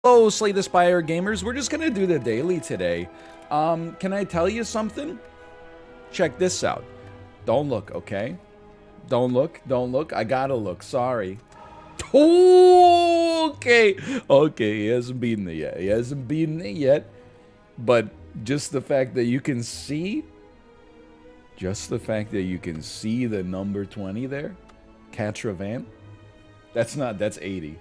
Hello, Slay the Spire gamers. We're just gonna do the daily today. Can I tell you something? Check this out. Don't look, okay? Don't look, don't look. I gotta look, sorry. Okay, he hasn't beaten it yet. He hasn't beaten it yet. But just the fact that you can see, the number 20 there, Catra Van, that's 80.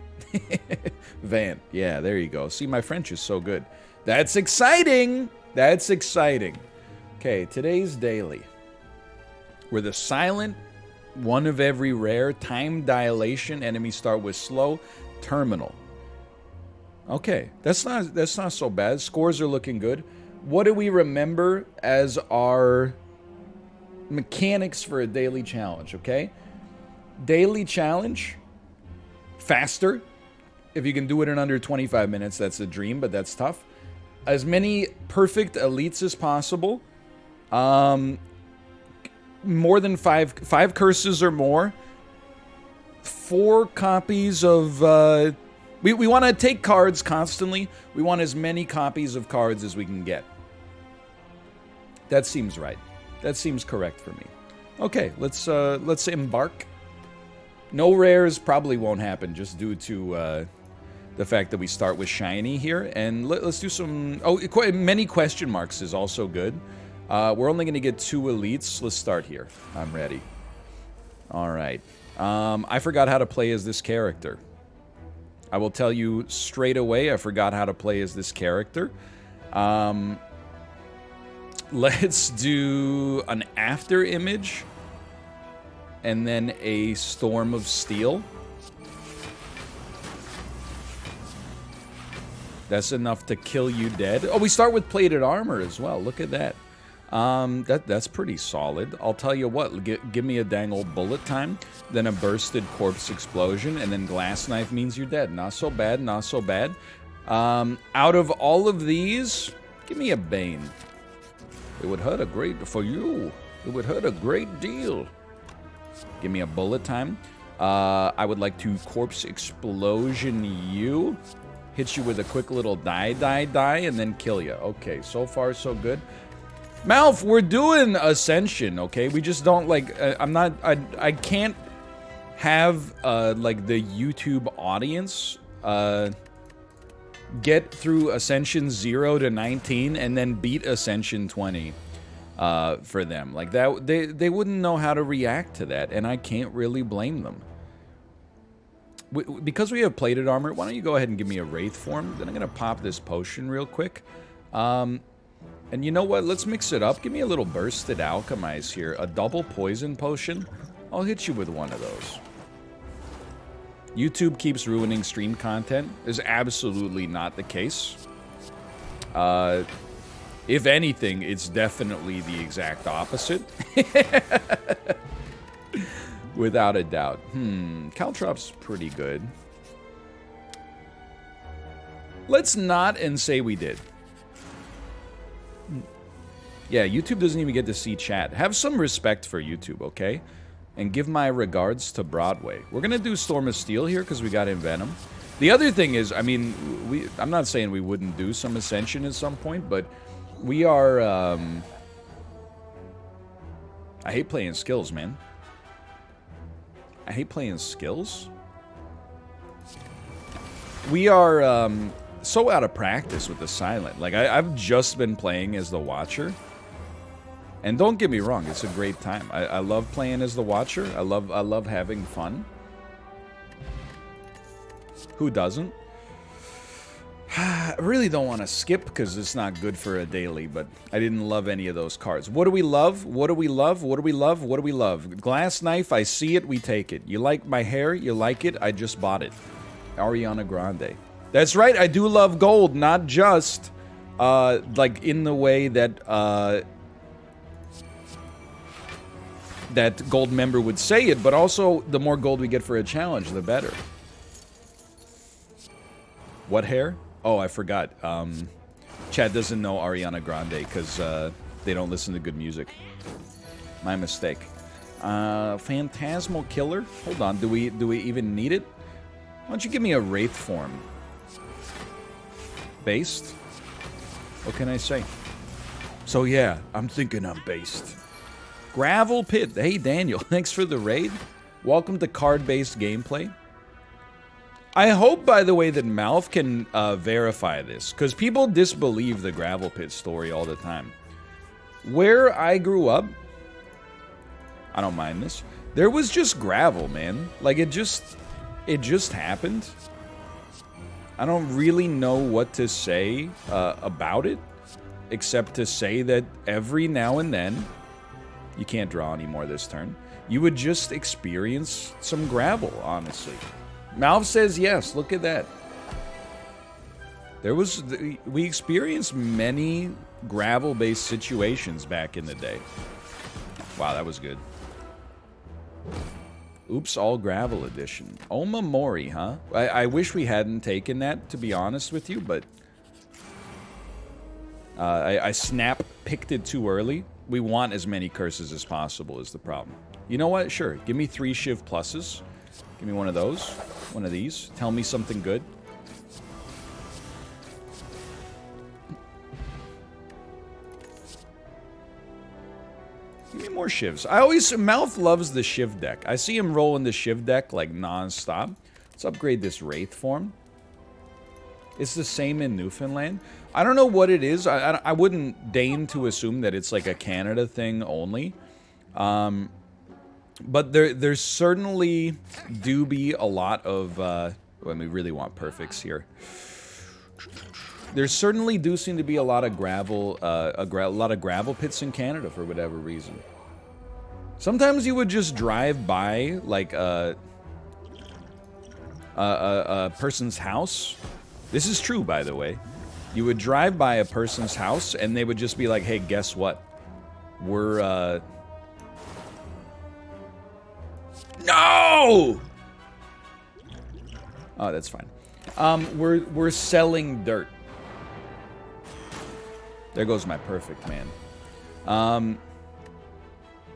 Van, yeah, there you go. See, my French is so good. That's exciting! That's exciting. Okay, today's daily. We're the silent, one of every rare, time dilation, enemies start with slow, terminal. Okay, that's not so bad. Scores are looking good. What do we remember as our mechanics for a daily challenge, okay? Daily challenge, faster. If you can do it in under 25 minutes, that's a dream, but that's tough. As many perfect elites as possible. More than five curses or more. 4 copies of... We want to take cards constantly. We want as many copies of cards as we can get. That seems right. That seems correct for me. Okay, let's embark. No rares probably won't happen just due to the fact that we start with shiny here. And let's do some... Oh, many question marks is also good. We're only going to get 2 elites. Let's start here. I'm ready. All right. I forgot how to play as this character. I will tell you straight away, I forgot how to play as this character. Let's do an after image. And then a Storm of Steel. That's enough to kill you dead. Oh, we start with plated armor as well. Look at that. That's pretty solid. I'll tell you what, give me a dang old bullet time, then a bursted corpse explosion, and then glass knife means you're dead. Not so bad, not so bad. Out of all of these, give me a Bane. It would hurt a great... For you, it would hurt a great deal. Give me a bullet time. I would like to corpse explosion you. Hit you with a quick little die, and then kill you. Okay, so far so good. Malf, we're doing Ascension, okay? We just don't, like, I can't have, like, the YouTube audience, get through Ascension 0 to 19 and then beat Ascension 20, for them. Like, that, they wouldn't know how to react to that, and I can't really blame them. Because we have plated armor, why don't you go ahead and give me a Wraith form? Then I'm going to pop this potion real quick. And you know what? Let's mix it up. Give me a little Bursted Alchemize here. A double poison potion. I'll hit you with one of those. YouTube keeps ruining stream content. Is absolutely not the case. If anything, it's definitely the exact opposite. Without a doubt. Caltrop's pretty good. Let's not and say we did. Yeah, YouTube doesn't even get to see chat. Have some respect for YouTube, okay? And give my regards to Broadway. We're gonna do Storm of Steel here because we got Envenom. The other thing is, I mean, I'm not saying we wouldn't do some Ascension at some point, but we are, I hate playing skills, man. I hate playing skills. We are so out of practice with the silent. Like, I've just been playing as the Watcher. And don't get me wrong, it's a great time. I love playing as the Watcher. I love having fun. Who doesn't? I really don't want to skip because it's not good for a daily, but I didn't love any of those cards. What do we love? What do we love? What do we love? What do we love? Glass knife, I see it, we take it. You like my hair? You like it? I just bought it. Ariana Grande. That's right, I do love gold, not just, like, in the way that, that gold member would say it, but also the more gold we get for a challenge, the better. What hair? Oh, I forgot. Chad doesn't know Ariana Grande because they don't listen to good music. My mistake. Phantasmal Killer? Hold on, do we even need it? Why don't you give me a Wraith form? Based? What can I say? So yeah, I'm thinking I'm based. Gravel Pit. Hey, Daniel, thanks for the raid. Welcome to card-based gameplay. I hope, by the way, that Malf can verify this, because people disbelieve the Gravel Pit story all the time. Where I grew up, I don't mind this, there was just gravel, man. Like, it just happened. I don't really know what to say about it, except to say that every now and then, you can't draw anymore this turn, you would just experience some gravel, honestly. Malv says yes, look at that. We experienced many gravel-based situations back in the day. Wow, that was good. Oops, all gravel edition. Oma Mori, huh? I wish we hadn't taken that, to be honest with you, but I snap-picked it too early. We want as many curses as possible is the problem. You know what? Sure, give me 3 Shiv pluses. Give me one of those. One of these. Tell me something good. Give me more Shivs. Malf loves the Shiv deck. I see him rolling the Shiv deck like non-stop. Let's upgrade this Wraith form. It's the same in Newfoundland. I don't know what it is. I wouldn't deign to assume that it's like a Canada thing only. But there certainly do be a lot of... when we really want perfects here. There certainly do seem to be a lot of gravel, a lot of gravel pits in Canada for whatever reason. Sometimes you would just drive by, like, a person's house. This is true, by the way. You would drive by a person's house, and they would just be like, hey, guess what? We're, No! Oh, that's fine. We're selling dirt. There goes my perfect, man.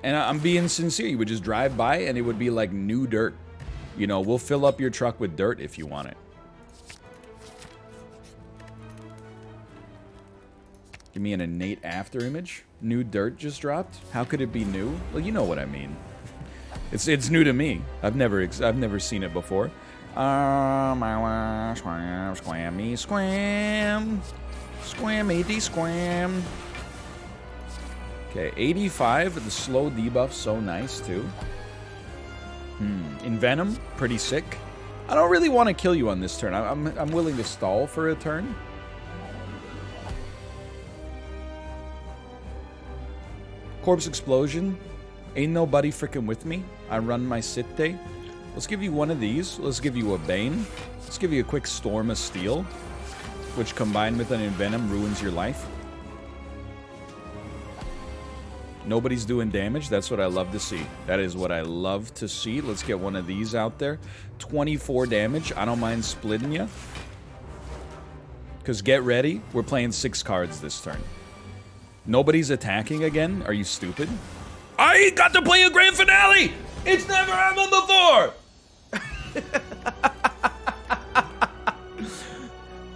And I'm being sincere. You would just drive by, and it would be like new dirt. You know, we'll fill up your truck with dirt if you want it. Give me an innate after image. New dirt just dropped. How could it be new? Well, you know what I mean. It's new to me. I've never seen it before. Squammy squam. Squam-80 squam. Okay, 85. The slow debuff, so nice too. Envenom, pretty sick. I don't really want to kill you on this turn. I'm willing to stall for a turn. Corpse Explosion. Ain't nobody freaking with me. I run my Sitte. Let's give you one of these. Let's give you a Bane. Let's give you a quick Storm of Steel, which combined with an Envenom ruins your life. Nobody's doing damage. That's what I love to see. That is what I love to see. Let's get one of these out there. 24 damage. I don't mind splitting you. Because get ready. We're playing 6 cards this turn. Nobody's attacking again? Are you stupid? I got to play a grand finale! It's never happened before!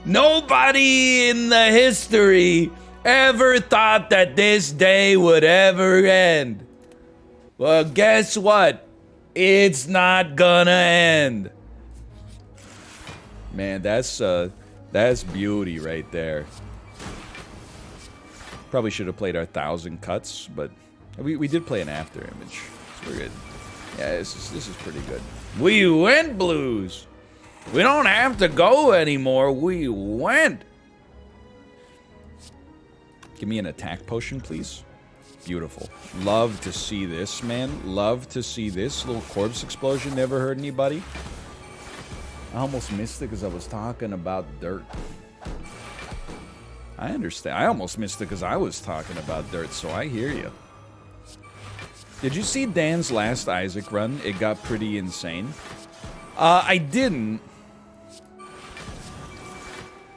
Nobody in the history ever thought that this day would ever end. Well, guess what? It's not gonna end. Man, that's beauty right there. Probably should have played our 1,000 cuts, but we did play an after image, so we're good. Yeah, this is pretty good. We went, Blues. We don't have to go anymore. We went. Give me an attack potion, please. Beautiful. Love to see this, man. Love to see this. Little corpse explosion never hurt anybody. I almost missed it because I was talking about dirt. I understand. I almost missed it because I was talking about dirt, so I hear you. Did you see Dan's last Isaac run? It got pretty insane. I didn't.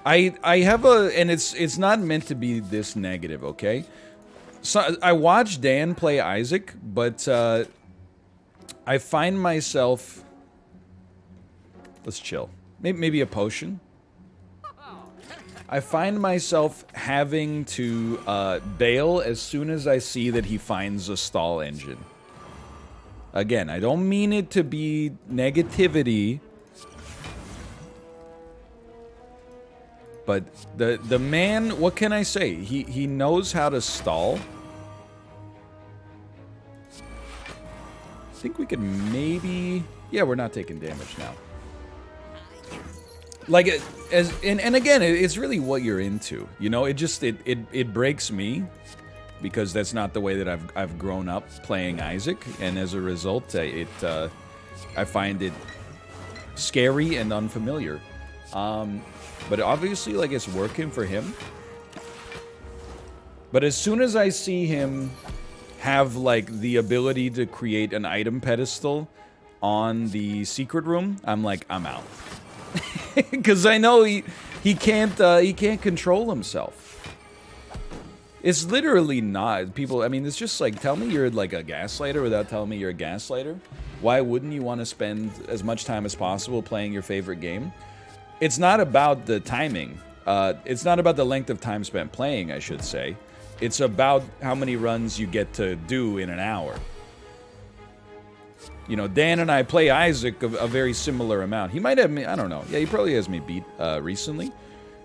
I have a, and it's not meant to be this negative, okay? So I watched Dan play Isaac, but I find myself. Let's chill. Maybe a potion. I find myself having to bail as soon as I see that he finds a stall engine. Again, I don't mean it to be negativity, but the man, what can I say? He knows how to stall. I think we could maybe... Yeah, we're not taking damage now. Like, and again, it's really what you're into. You know, it breaks me because that's not the way that I've grown up playing Isaac, and as a result, I find it scary and unfamiliar. But obviously, like, it's working for him. But as soon as I see him have, like, the ability to create an item pedestal on the secret room, I'm like, I'm out. Because I know he can't control himself. It's literally not. People, I mean, it's just like, tell me you're like a gaslighter without telling me you're a gaslighter. Why wouldn't you want to spend as much time as possible playing your favorite game? It's not about the timing. It's not about the length of time spent playing, I should say. It's about how many runs you get to do in an hour. You know, Dan and I play Isaac a very similar amount. He might have me, I don't know. Yeah, he probably has me beat recently.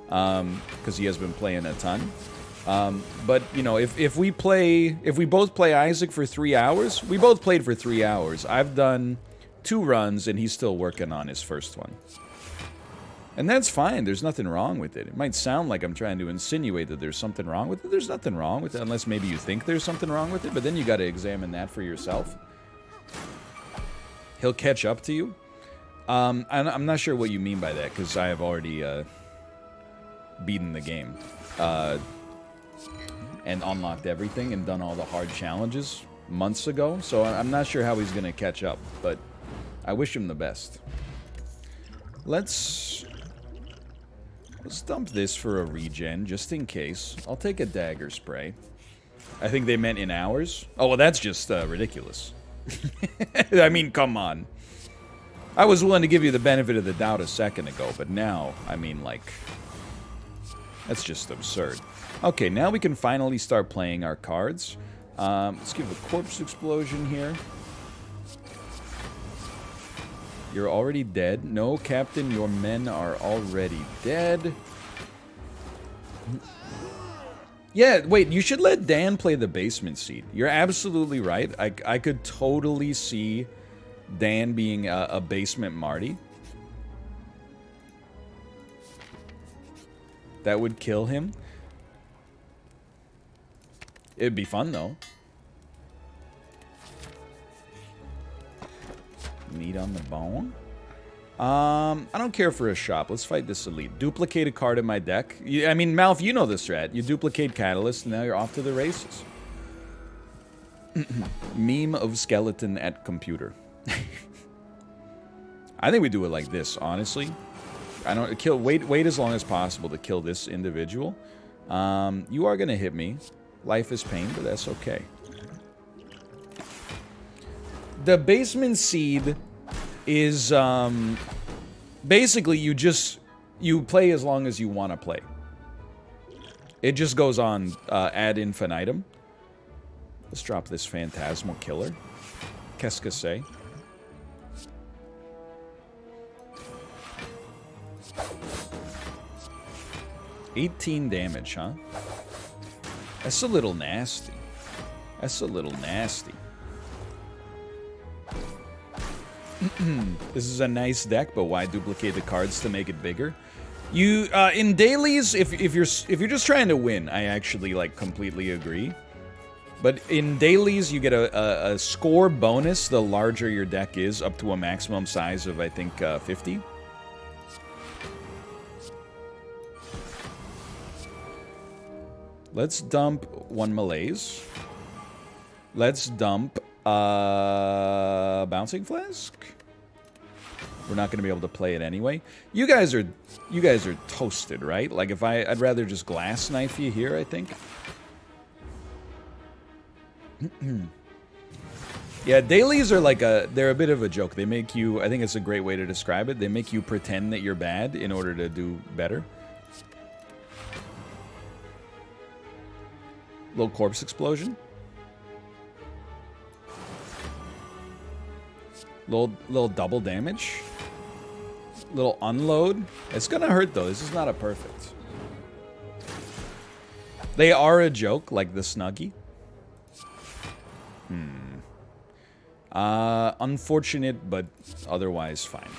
Because he has been playing a ton. But, you know, if we both play Isaac for 3 hours, we both played for 3 hours. I've done 2 runs and he's still working on his first one. And that's fine. There's nothing wrong with it. It might sound like I'm trying to insinuate that there's something wrong with it. There's nothing wrong with it, unless maybe you think there's something wrong with it. But then you got to examine that for yourself. He'll catch up to you. I'm not sure what you mean by that, because I have already beaten the game. And unlocked everything and done all the hard challenges months ago. So I'm not sure how he's going to catch up, but I wish him the best. Let's dump this for a regen, just in case. I'll take a dagger spray. I think they meant in hours. Oh, well, that's just ridiculous. I mean, come on. I was willing to give you the benefit of the doubt a second ago, but now, I mean, like, that's just absurd. Okay, now we can finally start playing our cards. Let's give a corpse explosion here. You're already dead. No, Captain, your men are already dead. Yeah, wait, you should let Dan play the basement seat. You're absolutely right. I could totally see Dan being a basement Marty. That would kill him. It'd be fun, though. Meat on the bone. I don't care for a shop. Let's fight this elite. Duplicate a card in my deck. I mean, Malf, you know the strat. You duplicate Catalyst, and now you're off to the races. Meme of skeleton at computer. I think we do it like this, honestly. I don't kill. Wait as long as possible to kill this individual. You are gonna hit me. Life is pain, but that's okay. The basement seed is basically you play as long as you want to play. It just goes on ad infinitum. Let's drop this phantasmal killer. Qu'est-ce que c'est? $18 damage, huh? That's a little nasty. That's a little nasty. This is a nice deck, but why duplicate the cards to make it bigger? You in dailies, if you're just trying to win, I actually like completely agree. But in dailies, you get a score bonus the larger your deck is, up to a maximum size of I think 50. Let's dump one Malaise. Let's dump Bouncing Flask. We're not going to be able to play it anyway. You guys are toasted, right? Like if I'd rather just glass knife you here, I think. Yeah, dailies are like they're a bit of a joke. They make you, I think it's a great way to describe it. They make you pretend that you're bad in order to do better. Little corpse explosion. Little double damage. Little unload. It's gonna hurt though. This is not a perfect. They are a joke, like the Snuggie. Unfortunate, but otherwise fine.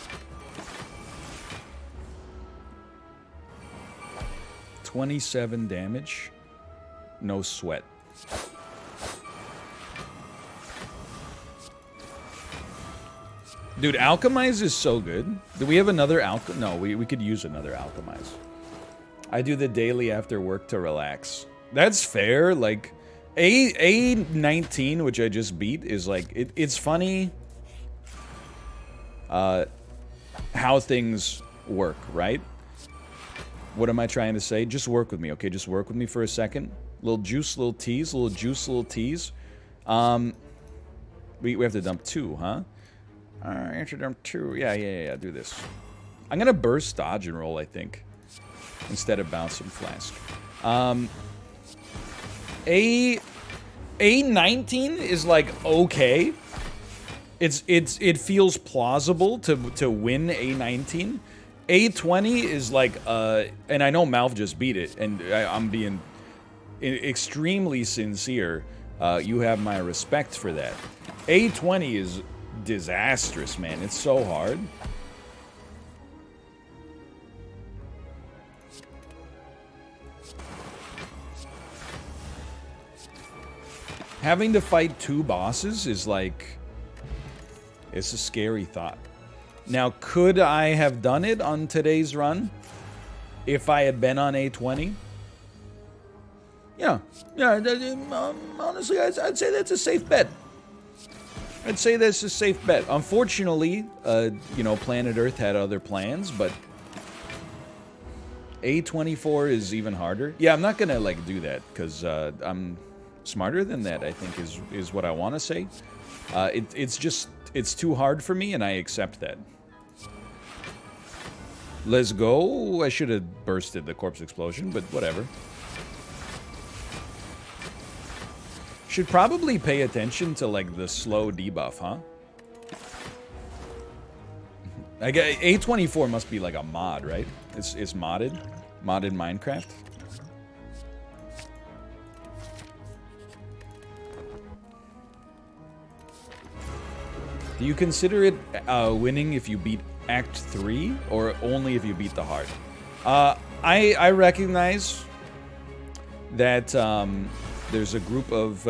27 damage. No sweat. Dude, Alchemize is so good. Do we have another No, we could use another Alchemize. I do the daily after work to relax. That's fair. Like, A19, which I just beat, is like... It's funny how things work, right? What am I trying to say? Just work with me, okay? Just work with me for a second. Little juice, little tease. Little juice, little tease. We have to dump 2, huh? Answer dump 2. Yeah. Do this. I'm gonna burst, dodge, and roll, I think, instead of bouncing flask. A19 is like okay. It feels plausible to win A19. A20 is like and I know Malf just beat it, and I'm being extremely sincere. You have my respect for that. A20 is disastrous, man. It's so hard. Having to fight 2 bosses is like... It's a scary thought. Now, could I have done it on today's run if I had been on A20? Yeah. Honestly, I'd say that's a safe bet. I'd say that's a safe bet. Unfortunately, you know, Planet Earth had other plans, but A24 is even harder. Yeah, I'm not gonna like do that because I'm smarter than that, I think is what I want to say. It's too hard for me, and I accept that. Let's go. I should have bursted the corpse explosion, but whatever. Should probably pay attention to, like, the slow debuff, huh? I guess A24 must be, like, a mod, right? It's modded? Modded Minecraft? Do you consider it winning if you beat Act 3, or only if you beat the heart? I recognize that there's a group of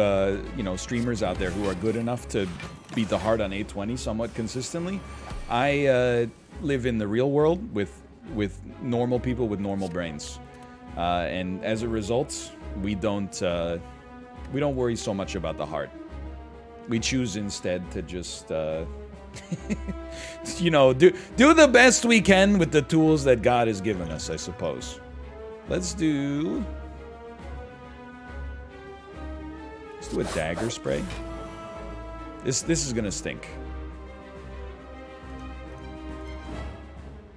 you know, streamers out there who are good enough to beat the heart on A20 somewhat consistently. I live in the real world with normal people with normal brains, and as a result, we don't worry so much about the heart. We choose instead to just, you know, do the best we can with the tools that God has given us, I suppose. Let's do a dagger spray. This is gonna stink.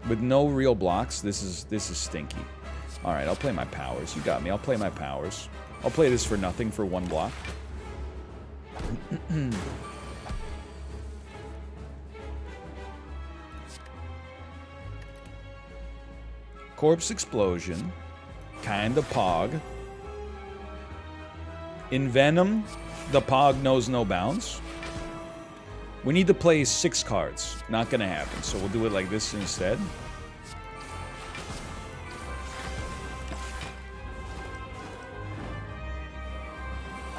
With no real blocks, this is stinky. All right, I'll play my powers. You got me. I'll play my powers. I'll play this for nothing for 1 block. Corpse explosion. Kinda pog. In Venom, the pog knows no bounds. We need to play 6 cards. Not gonna happen, so we'll do it like this instead.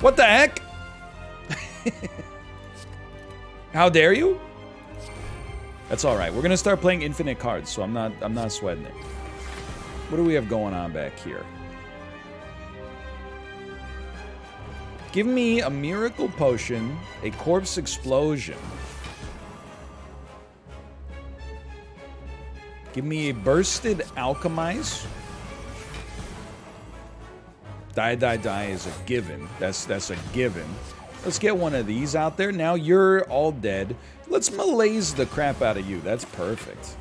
What the heck? How dare you? That's all right. We're gonna start playing infinite cards, so I'm not sweating it. What do we have going on back here? Give me a miracle potion, a corpse explosion. Give me a bursted alchemize. Die is a given. That's a given. Let's get one of these out there. Now you're all dead. Let's malaise the crap out of you. That's perfect.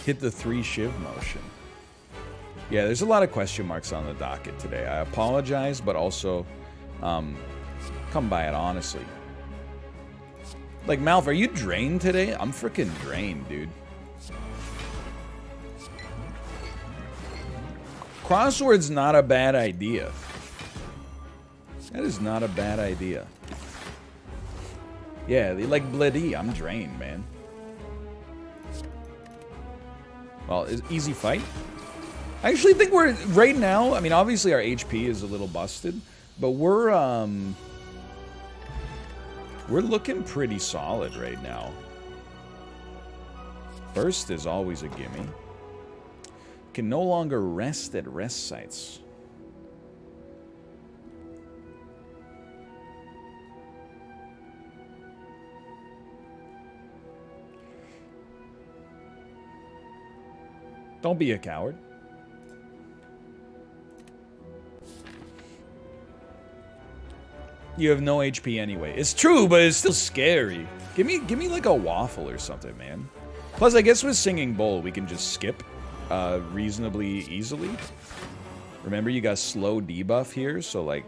Hit the 3 shiv motion. Yeah, there's a lot of question marks on the docket today. I apologize, but also come by it honestly. Like, Malf, are you drained today? I'm freaking drained, dude. Crossword's not a bad idea. That is not a bad idea. Yeah, they like Bloody. I'm drained, man. Well, easy fight. I actually think we're, right now, I mean, obviously our HP is a little busted, but we're looking pretty solid right now. Burst is always a gimme. Can no longer rest at rest sites. Don't be a coward. You have no HP anyway. It's true, but it's still scary. Give me like a waffle or something, man. Plus, I guess with Singing Bowl, we can just skip reasonably easily. Remember, you got slow debuff here, so like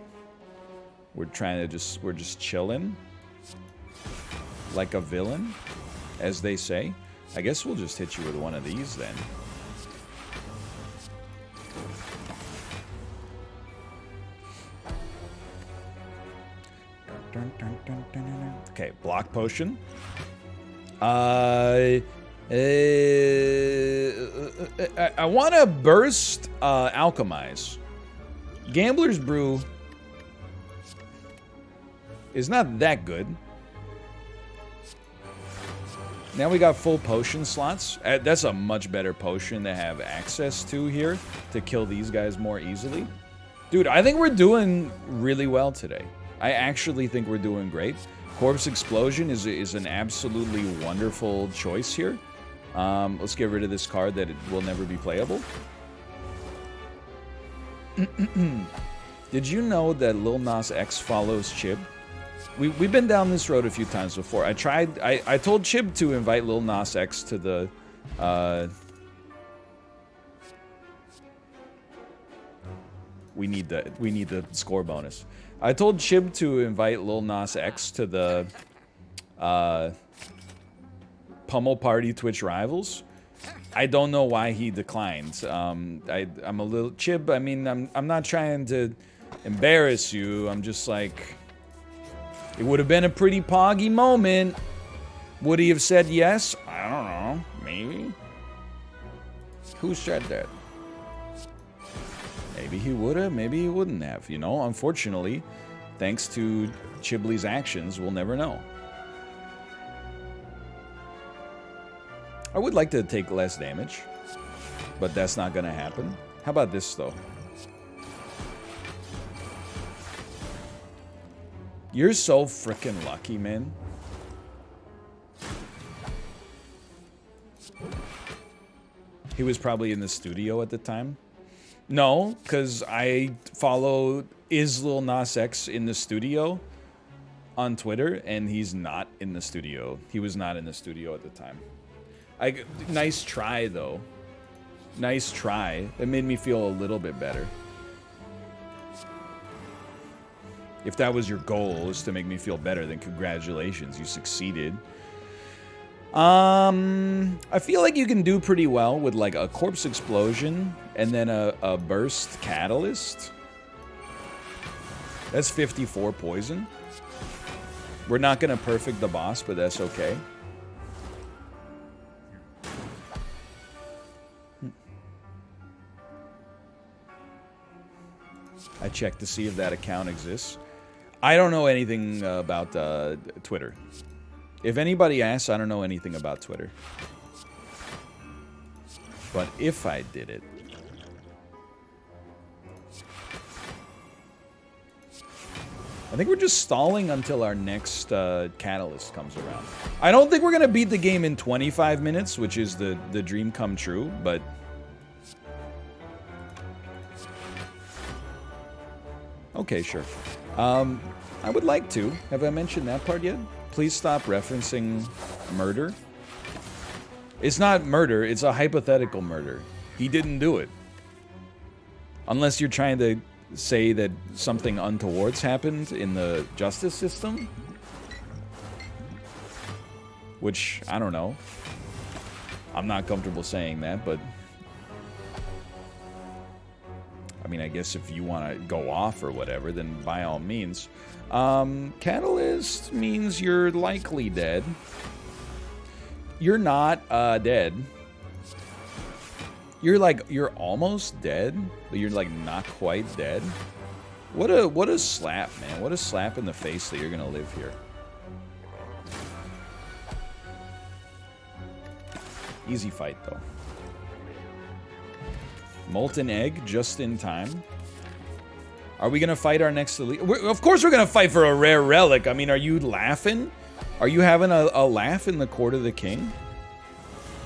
we're just chilling like a villain, as they say. I guess we'll just hit you with one of these then. Okay, block potion. I want to burst alchemize. Gambler's Brew is not that good. Now we got full potion slots. That's a much better potion to have access to here to kill these guys more easily. Dude, I think we're doing really well today. I actually think we're doing great. Corpse Explosion is an absolutely wonderful choice here. Let's get rid of this card that it will never be playable. Did you know that Lil Nas X follows Chib? We've been down this road a few times before. I told Chib to invite Lil Nas X to the we need the score bonus. I told Chib to invite Lil Nas X to the Pummel Party Twitch Rivals. I don't know why he declined. I'm a little Chib. I mean, I'm not trying to embarrass you. I'm just like, it would have been a pretty poggy moment. Would he have said yes? I don't know. Maybe. Who said that? Maybe he would have, maybe he wouldn't have. You know, unfortunately, thanks to Chibley's actions, we'll never know. I would like to take less damage, but that's not going to happen. How about this, though? You're so freaking lucky, man. He was probably in the studio at the time. No, because I follow Lil Nas X in the studio on Twitter, and he's not in the studio. He was not in the studio at the time. Nice try, though. Nice try. That made me feel a little bit better. If that was your goal, is to make me feel better, then congratulations, you succeeded. I feel like you can do pretty well with like a Corpse Explosion and then a Burst Catalyst. That's 54 poison. We're not gonna perfect the boss, but that's okay. I checked to see if that account exists. I don't know anything about Twitter. If anybody asks, I don't know anything about Twitter. But if I did it... I think we're just stalling until our next catalyst comes around. I don't think we're going to beat the game in 25 minutes, which is the dream come true, but... Okay, sure. I would like to. Have I mentioned that part yet? Please stop referencing murder. It's not murder, it's a hypothetical murder. He didn't do it. Unless you're trying to say that something untoward's happened in the justice system. Which, I don't know. I'm not comfortable saying that, but... I mean, I guess if you want to go off or whatever, then by all means. Catalyst means you're likely dead. You're not dead. You're almost dead, but you're like not quite dead. What a slap, man. What a slap in the face that you're gonna live here. Easy fight though. Molten egg just in time. Are we gonna fight our next elite? Of course we're gonna fight for a rare relic. I mean, are you laughing? Are you having a laugh in the court of the king?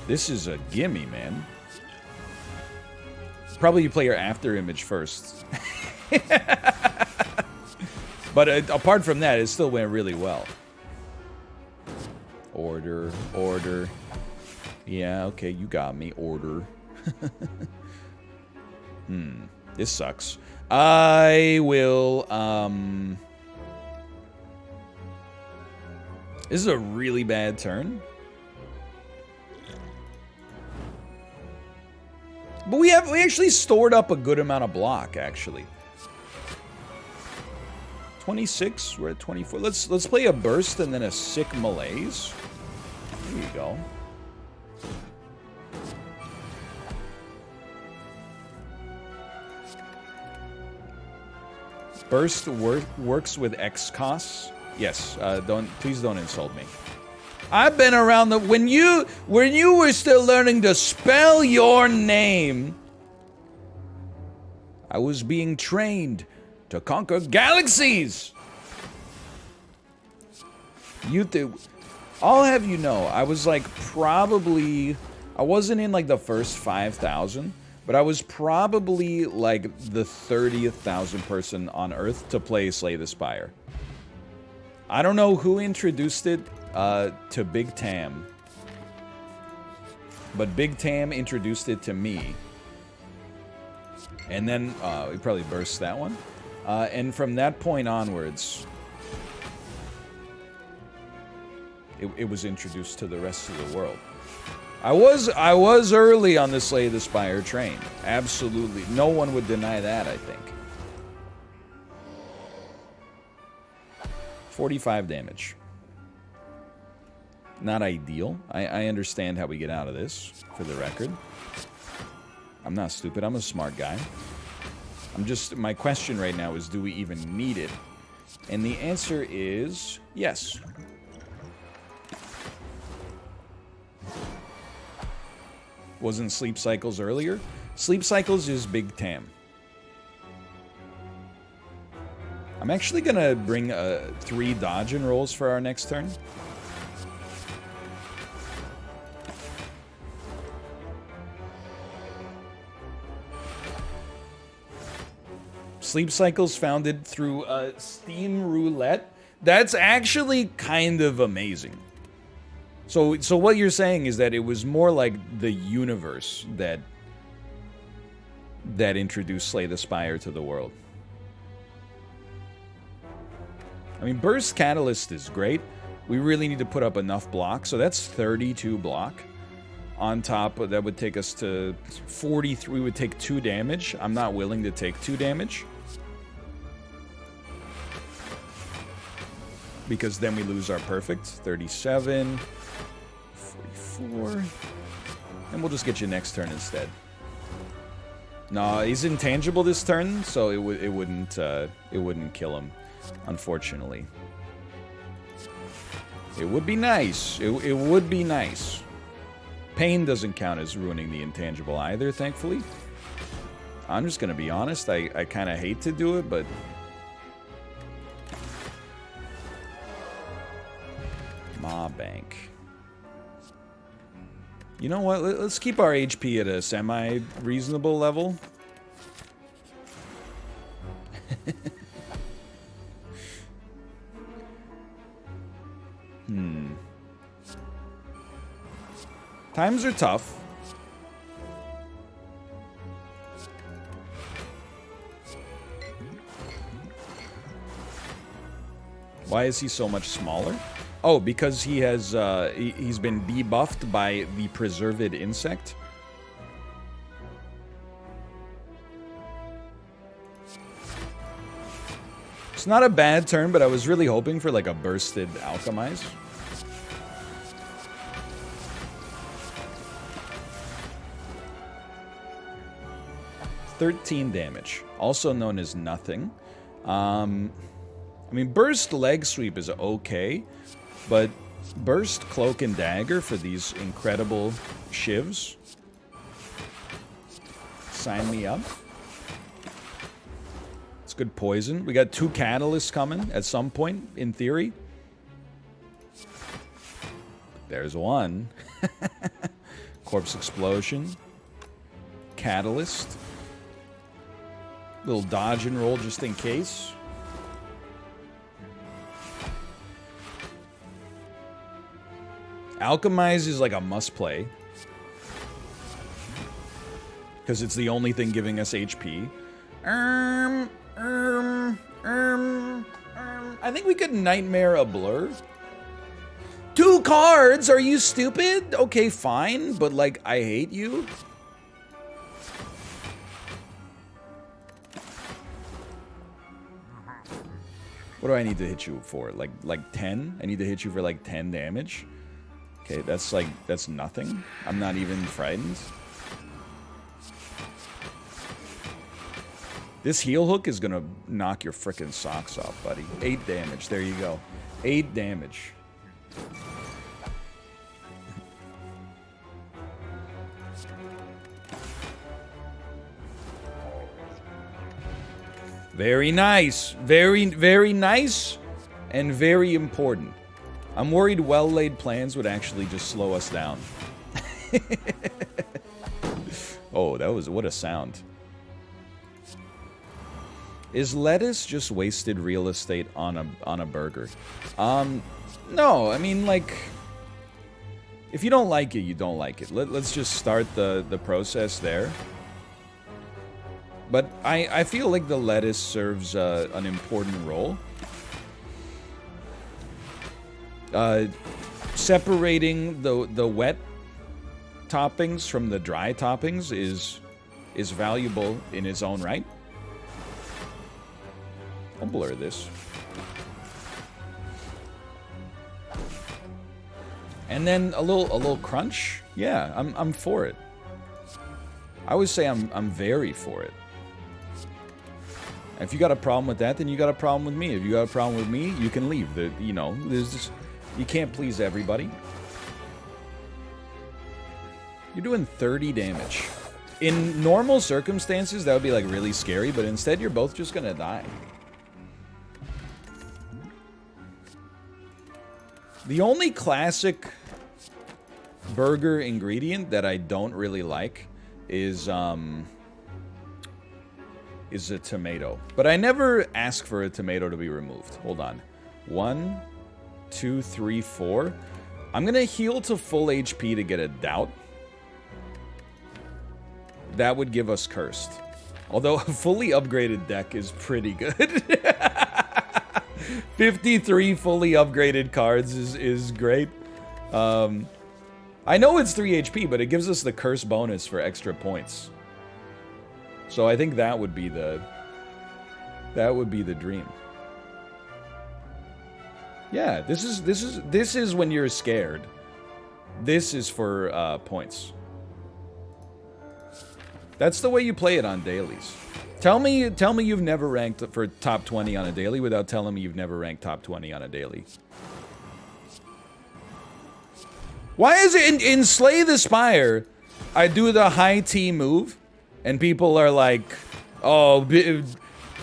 This is a gimme, man. Probably you play your after image first. But apart from that, it still went really well. Order, order. Yeah, okay, you got me. Order. This sucks. I will, This is a really bad turn. But we actually stored up a good amount of block, actually. 26, we're at 24. Let's play a burst and then a sick malaise. There you go. Burst works with X costs. Yes, please don't insult me. I've been around the when you were still learning to spell your name. I was being trained to conquer galaxies. I'll have you know, I was like probably I wasn't in like the first 5,000, but I was probably like the 30,000th person on Earth to play Slay the Spire. I don't know who introduced it to Big Tam, but Big Tam introduced it to me. And then we probably burst that one. And from that point onwards, it was introduced to the rest of the world. I was early on the Slay the Spire train. Absolutely. No one would deny that, I think. 45 damage. Not ideal. I understand how we get out of this, for the record. I'm not stupid. I'm a smart guy. My question right now is, do we even need it? And the answer is yes. Wasn't Sleep Cycles earlier? Sleep Cycles is Big Tam. I'm actually gonna bring 3 dodge and rolls for our next turn. Sleep Cycles founded through Steam Roulette. That's actually kind of amazing. So what you're saying is that it was more like the universe that introduced Slay the Spire to the world. I mean, Burst Catalyst is great. We really need to put up enough block. So that's 32 block. On top, that would take us to 43. We would take 2 damage. I'm not willing to take 2 damage. Because then we lose our perfect. 37. 44. And we'll just get you next turn instead. No, he's intangible this turn, so it wouldn't kill him, unfortunately. It would be nice. It would be nice. Pain doesn't count as ruining the intangible either, thankfully. I'm just gonna be honest, I kind of hate to do it, but... Ma Bank. You know what, let's keep our HP at a semi-reasonable level. Times are tough. Why is he so much smaller? Oh, because he has he's been debuffed by the preserved insect. It's not a bad turn, but I was really hoping for like a bursted alchemize. $13 damage, also known as nothing. I mean, burst leg sweep is okay, but burst cloak and dagger for these incredible shivs. Sign me up. It's good poison. We got 2 catalysts coming at some point, in theory. There's one. Corpse explosion. Catalyst. Little dodge and roll just in case. Alchemize is like a must play. Because it's the only thing giving us HP. I think we could Nightmare a Blur. 2 cards? Are you stupid? Okay, fine, but like, I hate you. What do I need to hit you for? Like 10? I need to hit you for like 10 damage? Okay, that's nothing. I'm not even frightened. This heal hook is gonna knock your frickin' socks off, buddy. 8 damage, there you go. 8 damage. Very nice. Very, very nice and very important. I'm worried well-laid plans would actually just slow us down. Oh, that was... what a sound. Is lettuce just wasted real estate on a burger? No, I mean, like... if you don't like it, you don't like it. Let's just start the process there. But I feel like the lettuce serves an important role. Separating the wet toppings from the dry toppings is valuable in its own right. I'll blur this. And then a little crunch. Yeah, I'm for it. I would say I'm very for it. If you got a problem with that, then you got a problem with me. If you got a problem with me, you can leave. You know, there's just, you can't please everybody. You're doing 30 damage. In normal circumstances, that would be like really scary, but instead you're both just gonna die. The only classic burger ingredient that I don't really like is a tomato. But I never ask for a tomato to be removed. Hold on. 1, 2, 3, 4. I'm gonna heal to full HP to get a doubt. That would give us cursed. Although a fully upgraded deck is pretty good. 53 fully upgraded cards is great. I know it's 3 HP, but it gives us the curse bonus for extra points. So I think that would be the dream. Yeah, this is when you're scared. This is for points. That's the way you play it on dailies. Tell me you've never ranked for top 20 on a daily without telling me you've never ranked top 20 on a daily. Why is it in Slay the Spire, I do the high T move, and people are like, oh,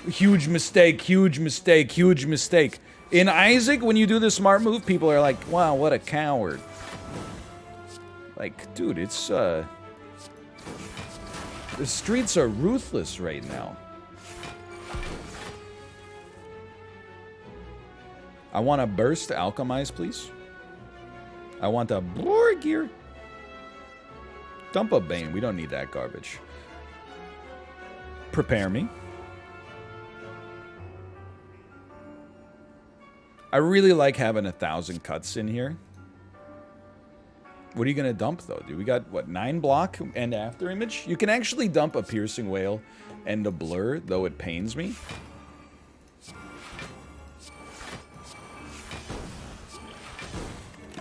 huge mistake, huge mistake, huge mistake. In Isaac, when you do the smart move, people are like, wow, what a coward. Like, dude, it's, the streets are ruthless right now. I want a burst alchemize, please. I want a blur gear. Dump a Bane. We don't need that garbage. Prepare me. I really like having 1,000 cuts in here. What are you going to dump, though, dude? We got, what, 9 block and after image? You can actually dump a piercing wail and a blur, though it pains me.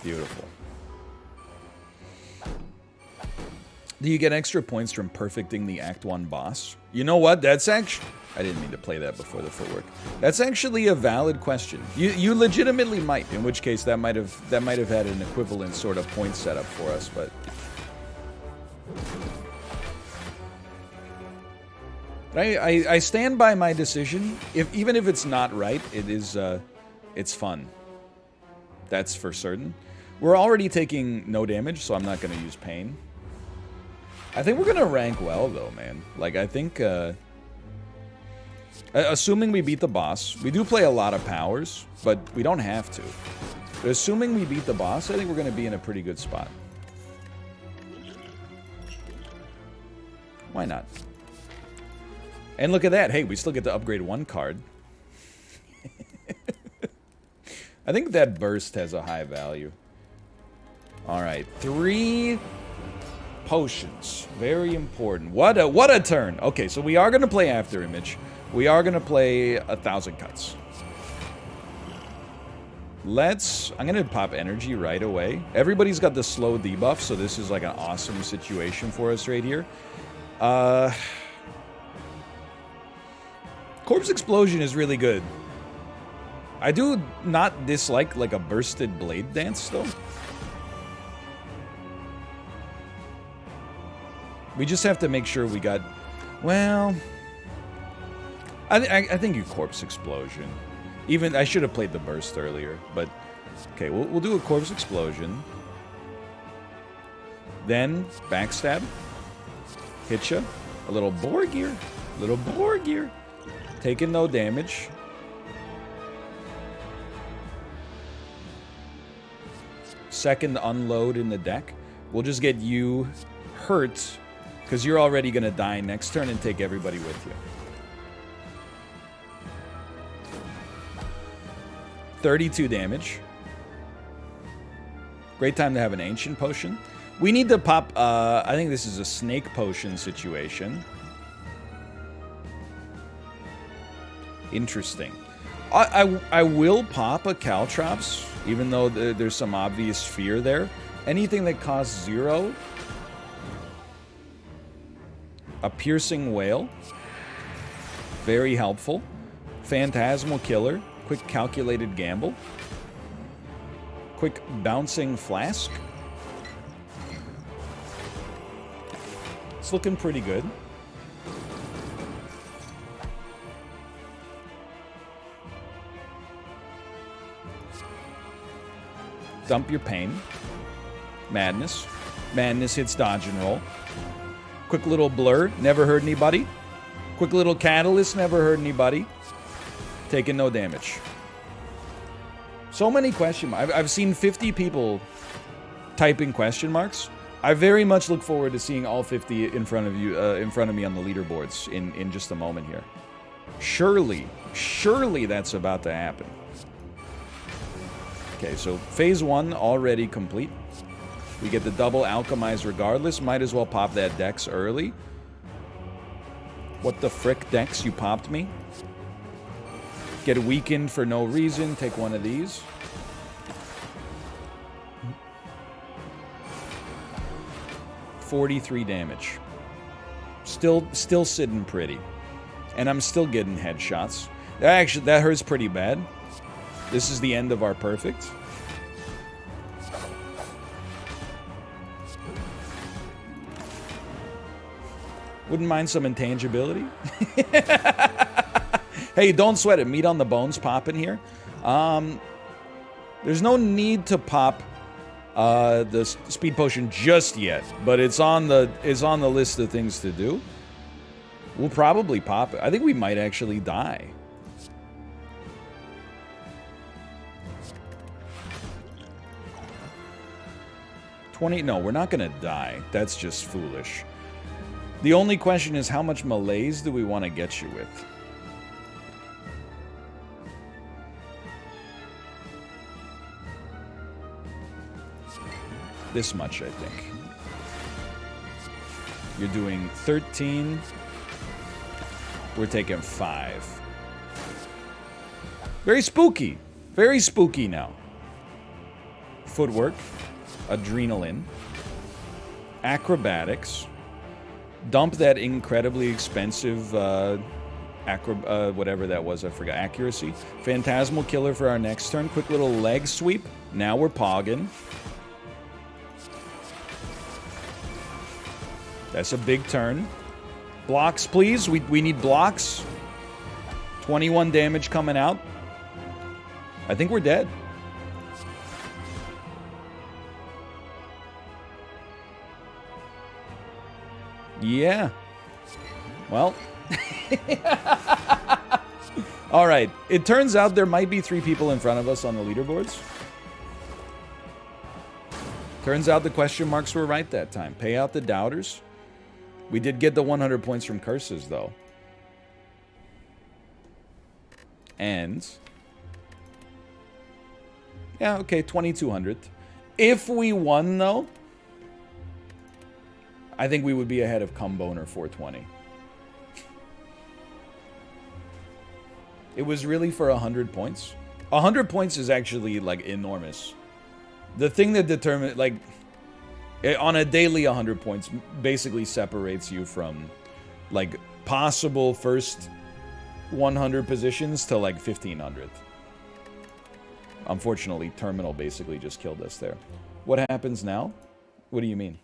Beautiful. Do you get extra points from perfecting the Act 1 boss? You know what? That's actually... I didn't mean to play that before the footwork. That's actually a valid question. You legitimately might, in which case that might have had an equivalent sort of point setup for us, but... I stand by my decision. Even if it's not right, it's fun. That's for certain. We're already taking no damage, so I'm not going to use pain. I think we're going to rank well, though, man. Like, I think... assuming we beat the boss, we do play a lot of powers, but we don't have to. But assuming we beat the boss, I think we're going to be in a pretty good spot. Why not? And look at that. Hey, we still get to upgrade 1 card. I think that burst has a high value. Alright, 3 potions. Very important. What a turn. Okay, so we are going to play after image. We are going to play 1,000 cuts. I'm going to pop energy right away. Everybody's got the slow debuff, so this is like an awesome situation for us right here. Corpse Explosion is really good. I do not dislike like a bursted blade dance, though. We just have to make sure we got... Well... I think you Corpse Explosion. Even... I should have played the burst earlier, but... Okay, we'll do a Corpse Explosion. Then, Backstab. Hit ya. A little Borgir. Little Borgir. Taking no damage. Second unload in the deck. We'll just get you hurt, because you're already going to die next turn and take everybody with you. 32 damage. Great time to have an Ancient Potion. We need to pop, I think this is a Snake Potion situation. Interesting. I will pop a Caltrops, even though there's some obvious fear there. Anything that costs 0. A Piercing Wail. Very helpful. Phantasmal Killer. Quick Calculated Gamble. Quick Bouncing Flask. It's looking pretty good. Dump your pain. Madness. Madness hits dodge and roll. Quick little blur. Never hurt anybody. Quick little catalyst. Never hurt anybody. Taking no damage. So many question marks. I've seen 50 people typing question marks. I very much look forward to seeing all 50 in front of you, in front of me on the leaderboards in just a moment here. Surely that's about to happen. Okay, so phase 1 already complete. We get the double alchemize regardless. Might as well pop that Dex early. What the frick, Dex? You popped me? Get weakened for no reason. Take one of these. $43 damage. Still sitting pretty. And I'm still getting headshots. That hurts pretty bad. This is the end of our perfect. Wouldn't mind some intangibility. Hey, don't sweat it. Meat on the bones popping here. There's no need to pop the speed potion just yet, but it's on the list of things to do. We'll probably pop it. I think we might actually die. No, we're not gonna die. That's just foolish. The only question is how much malaise do we want to get you with? this much, I think. You're doing 13. We're taking 5. Very spooky. Very spooky now. Footwork. Adrenaline. Acrobatics. Dump that incredibly expensive whatever that was, I forgot. Accuracy. Phantasmal Killer for our next turn. Quick little leg sweep. Now we're pogging. That's a big turn. Blocks, please. We need blocks. 21 damage coming out. I think we're dead. Yeah. Well. All right. It turns out there might be 3 people in front of us on the leaderboards. Turns out the question marks were right that time. Pay out the doubters. We did get the 100 points from curses, though. And... yeah, okay, 2,200. If we won, though, I think we would be ahead of Cumboner 420. It was really for 100 points. 100 points is actually, like, enormous. The thing that determines, like... on a daily 100 points basically separates you from, like, possible first 100 positions to, like, 1,500. Unfortunately, Terminal basically just killed us there. What happens now? What do you mean?